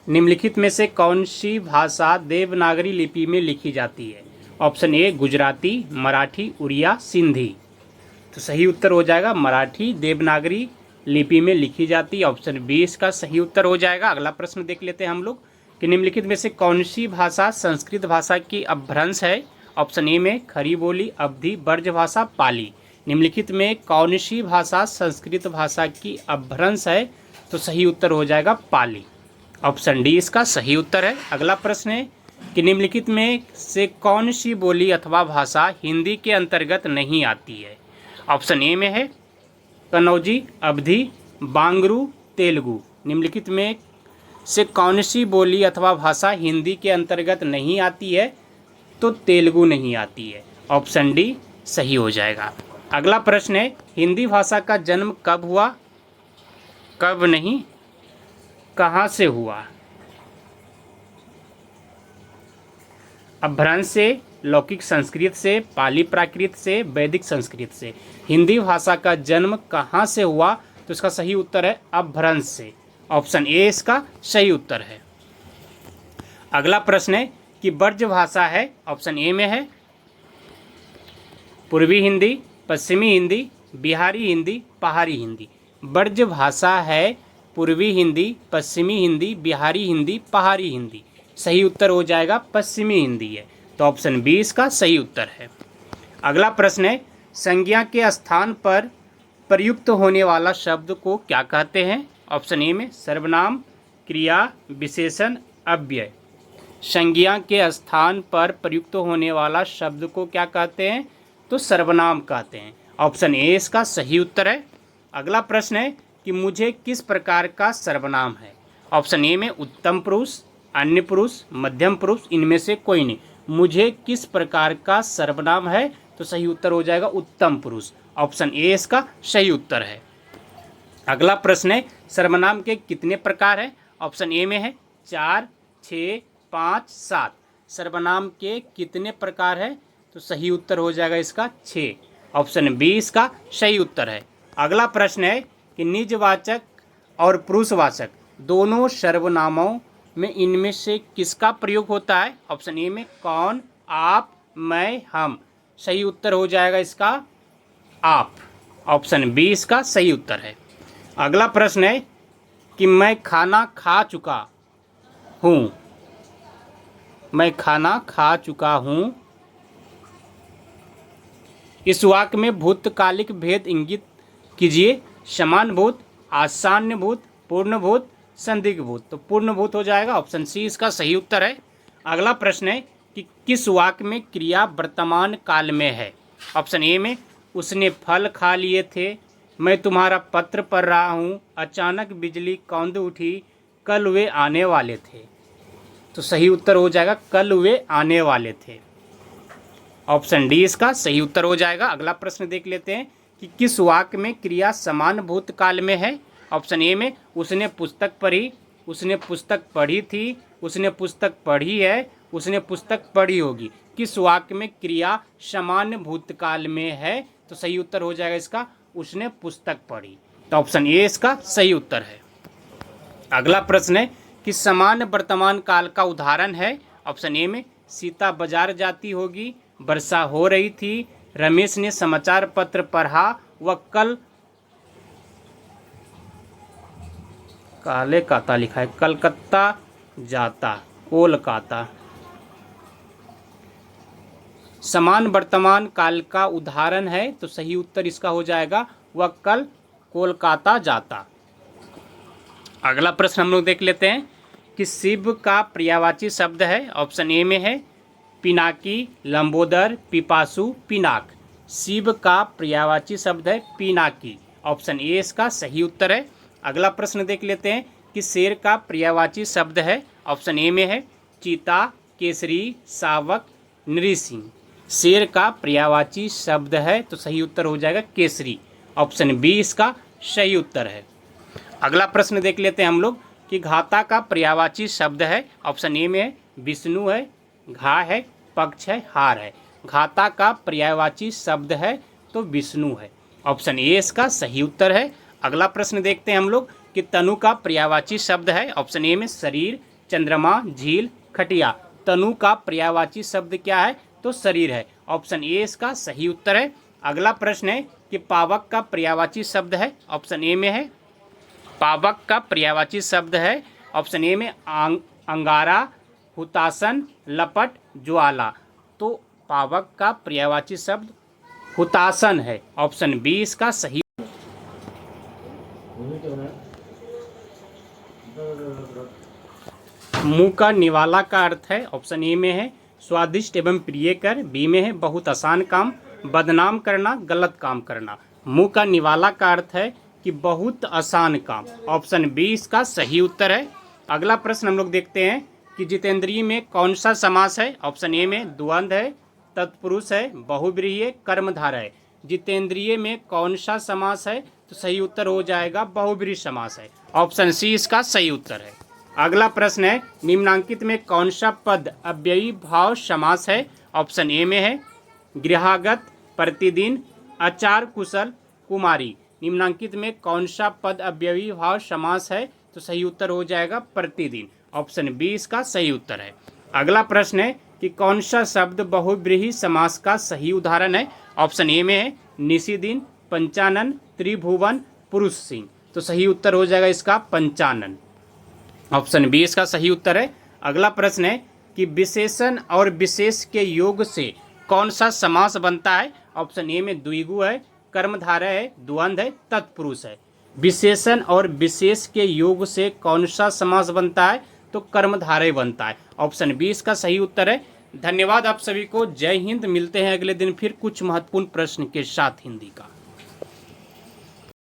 निम्नलिखित में से कौन सी भाषा देवनागरी लिपि में लिखी जाती है? Option A Gujarati, Marathi, Odia, Sindhi. तो सही उत्तर हो जाएगा मराठी देवनागरी लिपि में लिखी जाती है। ऑप्शन बी इसका सही उत्तर हो जाएगा। अगला प्रश्न देख लेते हैं हम लोग कि निम्नलिखित में से कौन सी भाषा संस्कृत भाषा की अपभ्रंश है? ऑप्शन ए में खड़ी बोली, अवधी, ब्रजभाषा, पाली। निम्नलिखित में कौन सी भाषा संस्कृत भाषा की अपभ्रंश है? तो सही उत्तर हो जाएगा पाली। ऑप्शन डी इसका सही उत्तर है। अगला प्रश्न है कि निम्नलिखित में से कौन सी बोली अथवा भाषा हिंदी के अंतर्गत नहीं आती है? ऑप्शन ए में है कन्नौजी, अवधी, बांगरू, तेलुगु। निम्नलिखित में से कौन सी बोली अथवा भाषा हिंदी के अंतर्गत नहीं आती है? तो तेलुगु नहीं आती है। ऑप्शन डी सही हो जाएगा। अगला प्रश्न है हिंदी भाषा का जन्म कब हुआ? कब नहीं, कहाँ से हुआ? अपभ्रंश से, लौकिक संस्कृत से, पाली प्राकृत से, वैदिक संस्कृत से। हिंदी भाषा का जन्म कहाँ से हुआ? तो इसका सही उत्तर है अपभ्रंश से। ऑप्शन ए इसका सही उत्तर है। अगला प्रश्न है कि ब्रज भाषा है, ऑप्शन ए में है पूर्वी हिंदी, पश्चिमी हिंदी, बिहारी हिंदी, पहाड़ी हिंदी। ब्रज भाषा है पूर्वी हिंदी, पश्चिमी हिंदी, बिहारी हिंदी, पहाड़ी हिंदी। सही उत्तर हो जाएगा पश्चिमी हिंदी है। तो ऑप्शन बी इसका सही उत्तर है। अगला प्रश्न है संज्ञा के स्थान पर प्रयुक्त होने वाला शब्द को क्या कहते हैं? ऑप्शन ए में सर्वनाम, क्रिया, विशेषण, अव्यय। संज्ञा के स्थान पर प्रयुक्त होने वाला शब्द को क्या कहते हैं? तो सर्वनाम कहते हैं। ऑप्शन ए इसका सही उत्तर है। अगला प्रश्न है कि मुझे किस प्रकार का सर्वनाम है? ऑप्शन ए में उत्तम पुरुष, अन्य पुरुष, मध्यम पुरुष, इनमें से कोई नहीं। मुझे किस प्रकार का सर्वनाम है? तो सही उत्तर हो जाएगा उत्तम पुरुष। ऑप्शन ए इसका सही उत्तर है। अगला प्रश्न है सर्वनाम के कितने प्रकार हैं? ऑप्शन ए में है 4, 6, 5, 7। सर्वनाम के कितने प्रकार हैं? तो सही उत्तर हो जाएगा इसका 6। ऑप्शन बी इसका सही उत्तर है। अगला प्रश्न है कि निजवाचक और पुरुषवाचक दोनों सर्वनामों में इनमें से किसका प्रयोग होता है? ऑप्शन ए में कौन, आप, मैं, हम। सही उत्तर हो जाएगा इसका आप। ऑप्शन बी इसका सही उत्तर है। अगला प्रश्न है कि मैं खाना खा चुका हूँ। मैं खाना खा चुका हूँ। इस वाक्य में भूतकालिक भेद इंगित कीजिए। समान भूत, आसान्य भूत, पूर्ण भूत, संदिग्ध भूत। तो पूर्ण भूत हो जाएगा। ऑप्शन सी इसका सही उत्तर है। अगला प्रश्न है कि किस वाक्य में क्रिया वर्तमान काल में है? ऑप्शन ए में उसने फल खा लिए थे, मैं तुम्हारा पत्र पढ़ रहा हूँ, अचानक बिजली कौंध उठी, कल वे आने वाले थे। तो सही उत्तर हो जाएगा कल वे आने वाले थे। ऑप्शन डी इसका सही उत्तर हो जाएगा। अगला प्रश्न देख लेते हैं कि किस वाक्य में क्रिया समान भूतकाल में है? ऑप्शन ए में उसने पुस्तक पढ़ी, उसने पुस्तक पढ़ी थी, उसने पुस्तक पढ़ी है, उसने पुस्तक पढ़ी होगी। किस वाक्य में क्रिया समान भूतकाल में है? तो सही उत्तर हो जाएगा इसका उसने पुस्तक पढ़ी। तो ऑप्शन ए इसका सही उत्तर है। अगला प्रश्न है कि समान वर्तमान काल का उदाहरण है। ऑप्शन ए में सीता बाजार जाती होगी, वर्षा हो रही थी, रमेश ने समाचार पत्र पढ़ा, वह कल काले काता लिखा है, कलकत्ता जाता, कोलकाता। समान वर्तमान काल का उदाहरण है। तो सही उत्तर इसका हो जाएगा वह कल कोलकाता जाता। अगला प्रश्न हम लोग देख लेते हैं कि शिव का पर्यायवाची शब्द है। ऑप्शन ए में है पिनाकी, लंबोदर, पिपासु, पिनाक। शिव का पर्यायवाची शब्द है पिनाकी। ऑप्शन ए इसका सही उत्तर है। अगला प्रश्न देख लेते हैं कि शेर का पर्यायवाची शब्द है। ऑप्शन ए में है चीता, केसरी, शावक, नृसिंह। शेर का पर्यायवाची शब्द है तो सही उत्तर हो जाएगा केसरी। ऑप्शन बी इसका सही उत्तर है। अगला प्रश्न देख लेते हैं हम लोग कि घाता का पर्यायवाची शब्द है। ऑप्शन ए में है विष्णु है, घा है, पक्ष है, हार है। घाता का पर्यायवाची शब्द है तो विष्णु है। ऑप्शन ए इसका सही उत्तर है। अगला प्रश्न देखते हैं हम लोग कि तनु का पर्यायवाची शब्द है। ऑप्शन ए में शरीर, चंद्रमा, झील, खटिया। तनु का पर्यायवाची शब्द क्या है? तो शरीर है। ऑप्शन ए इसका सही उत्तर है। अगला प्रश्न है कि पावक का पर्यायवाची शब्द है, ऑप्शन ए में है पावक का पर्यायवाची शब्द है, ऑप्शन ए में अंगारा, हुतासन, लपट, ज्वाला। तो पावक का पर्यायवाची शब्द हुतासन है। ऑप्शन बी इसका सही। मुंह का निवाला का अर्थ है, ऑप्शन ए में है स्वादिष्ट एवं प्रिय कर, बी में है बहुत आसान काम, बदनाम करना, गलत काम करना। मुंह का निवाला का अर्थ है कि बहुत आसान काम, ऑप्शन बी इसका सही उत्तर है। अगला प्रश्न हम लोग देखते हैं कि जितेंद्रिय में कौन सा समास है? ऑप्शन ए में द्वंद है, तत्पुरुष है, बहुव्रीहि है, कर्मधारय है। जितेंद्रिय में कौन सा समास है? तो सही उत्तर हो जाएगा बहुव्रीहि समास है। ऑप्शन सी इसका सही उत्तर है। अगला प्रश्न है निम्नांकित में कौन सा पद अव्ययी भाव समास है? ऑप्शन ए में है गृहागत, प्रतिदिन, आचार कुशल, कुमारी। निम्नांकित में कौन सा पद अव्ययी भाव समास है? तो सही उत्तर हो जाएगा प्रतिदिन। ऑप्शन बी इसका सही उत्तर है। अगला प्रश्न है कि कौन सा शब्द बहुव्रीहि समास का सही उदाहरण है? ऑप्शन ए में है निशिदिन, पंचानन, त्रिभुवन, पुरुष सिंह। तो सही उत्तर हो जाएगा इसका पंचानन। ऑप्शन बी इसका सही उत्तर है। अगला प्रश्न है कि विशेषण और विशेष के योग से कौन सा समास बनता है? ऑप्शन ए में द्विगु है, कर्मधारय है, द्वंद है, तत्पुरुष है। विशेषण और विशेष के योग से कौन सा समास बनता है? तो कर्मधारय बनता है। ऑप्शन बी इसका सही उत्तर है। धन्यवाद आप सभी को। जय हिंद। मिलते हैं अगले दिन फिर कुछ महत्वपूर्ण प्रश्न के साथ हिंदी का।